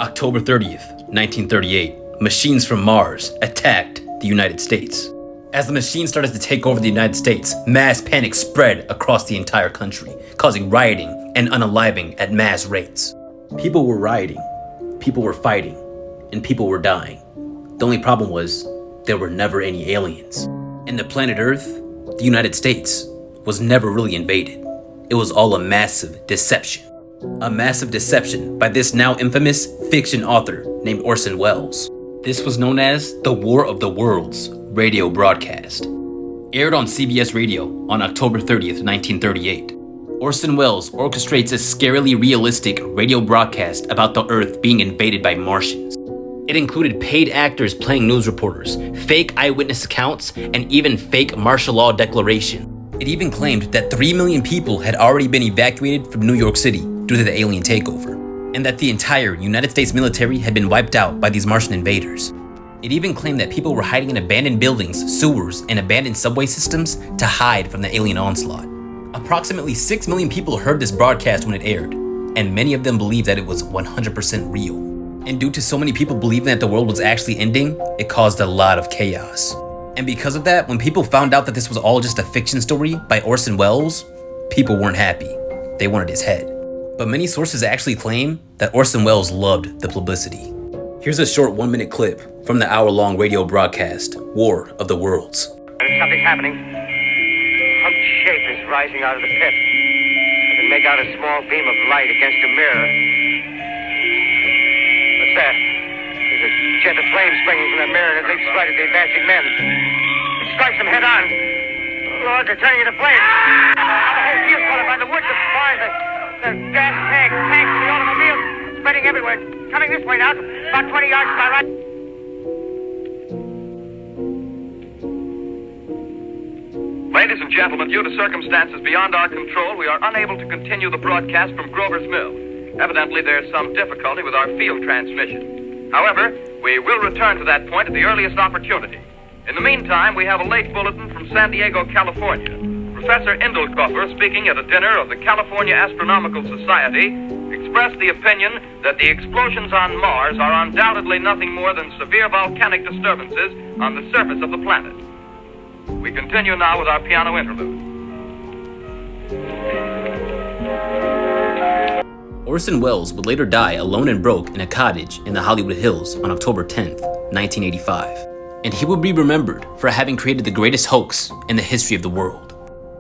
October 30th, 1938, machines from Mars attacked the United States. As the machines started to take over the United States, mass panic spread across the entire country, causing rioting and unaliving at mass rates. People were rioting, people were fighting, and people were dying. The only problem was, there were never any aliens. And the planet Earth, the United States, was never really invaded. It was all a massive deception. A massive deception by this now infamous fiction author named Orson Wells. This was known as the War of the Worlds radio broadcast. Aired on CBS Radio on October 30th, 1938. Orson Wells orchestrates a scarily realistic radio broadcast about the Earth being invaded by Martians. It included paid actors playing news reporters, fake eyewitness accounts, and even fake martial law declaration. It even claimed that 3 million people had already been evacuated from New York City due to the alien takeover, and that the entire United States military had been wiped out by these Martian invaders. It even claimed that people were hiding in abandoned buildings, sewers, and abandoned subway systems to hide from the alien onslaught. Approximately 6 million people heard this broadcast when it aired, and many of them believed that it was 100% real. And due to so many people believing that the world was actually ending, it caused a lot of chaos. And because of that, when people found out that this was all just a fiction story by Orson Wells, people weren't happy. They wanted his head. But many sources actually claim that Orson Wells loved the publicity. Here's a short 1-minute clip from the hour-long radio broadcast, War of the Worlds. There's something happening. A humped shape is rising out of the pit. I can make out a small beam of light against a mirror. What's that? There's a jet of flame springing from the mirror and it leaps right at the advancing men. It strikes them head on. Lord, they're turning into flames. The whole field's caught up by the woods, the barns, the gas tanks, the automobiles, spreading everywhere. Coming this way now, about 20 yards to my right. Ladies and gentlemen, due to circumstances beyond our control, we are unable to continue the broadcast from Grover's Mill. Evidently, there's some difficulty with our field transmission. However, we will return to that point at the earliest opportunity. In the meantime, we have a late bulletin from San Diego, California. Professor Indelkoffer, speaking at a dinner of the California Astronomical Society, expressed the opinion that the explosions on Mars are undoubtedly nothing more than severe volcanic disturbances on the surface of the planet. We continue now with our piano interlude. Orson Wells would later die alone and broke in a cottage in the Hollywood Hills on October 10th, 1985. And he would be remembered for having created the greatest hoax in the history of the world.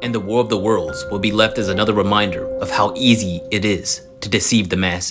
And the War of the Worlds will be left as another reminder of how easy it is to deceive the masses.